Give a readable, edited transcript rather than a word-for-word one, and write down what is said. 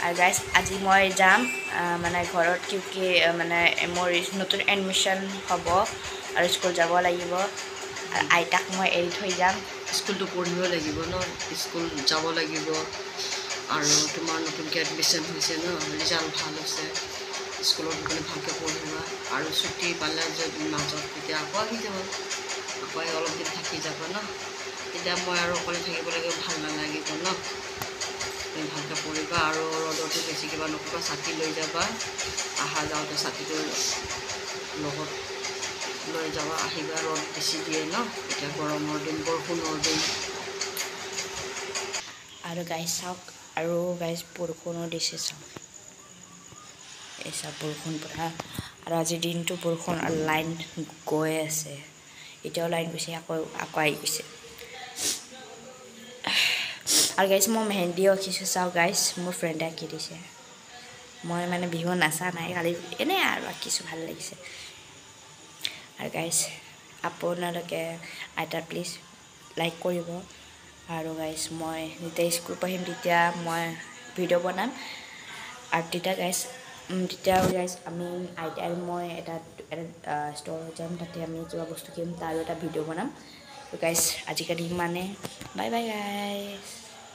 আৰু গাইজ আজি মই যাম মানে ঘৰত কিউকি মানে মোৰ নতুন এডমিশ্যন হ'ব আৰু স্কুল যাব লাগিব আৰু আইতাক মই এৰি থৈ যাম স্কুলটো পঢ়িব লাগিব ন স্কুল যাব লাগিব আৰু তোমাৰ নতুনকৈ এডমিশ্যন হৈছে ন ৰিজাল্ট ভাল হৈছে স্কুলত গ'লে ভালকৈ পঢ়িবা আৰু ছুটি পালে যদি মাজত তেতিয়া আকৌ আহি যাবা আকৌ অলপ দিন থাকি যাব ন তেতিয়া মই আৰু অকলে থাকিব লাগিব ভাল নালাগিব ন তুমি ভালকৈ পঢ়িবা আৰু ৰ'দতো বেছি কিবা নকৰিবা ছাতি লৈ যাবা অহা যাওঁতে ছাতিটো লগত লৈ যাবা আহিবা ৰ'দ বেছি দিয়ে ন এতিয়া গৰমৰ দিন বৰষুণৰ দিন আৰু গাইজ চাওক আৰু গাইজ বৰষুণো দিছে চাওক এই চাওক বৰষুণ পৰা আৰু আজিৰ দিনটো বৰষুণ আৰু লাইন গৈ আছে এতিয়াও লাইন গৈছে আকৌ আহি গৈছে আৰু গাইজ মই মেহেন্দি আঁকিছোঁ চাওক গাইজ মোৰ ফ্ৰেণ্ডে আঁকি দিছে মই মানে বিহু নাচা নাই খালি এনেই আৰু আঁকিছোঁ ভাল লাগিছে আৰু গাইজ আপোনালোকে আইতা প্লিজ লাইক কৰিব আৰু গাইজ মই যেতিয়া স্কুল পঢ়িম তেতিয়া মই ভিডিঅ' বনাম আৰু তেতিয়া গাইজ আমি আইতা আৰু মই এটা ষ্ট'ৰত যাম তাতে আমি কিবা বস্তু কিনিম তাৰো এটা ভিডিঅ' বনাম গাইজ আজিকালি ইমানে বাই বাই গাইজ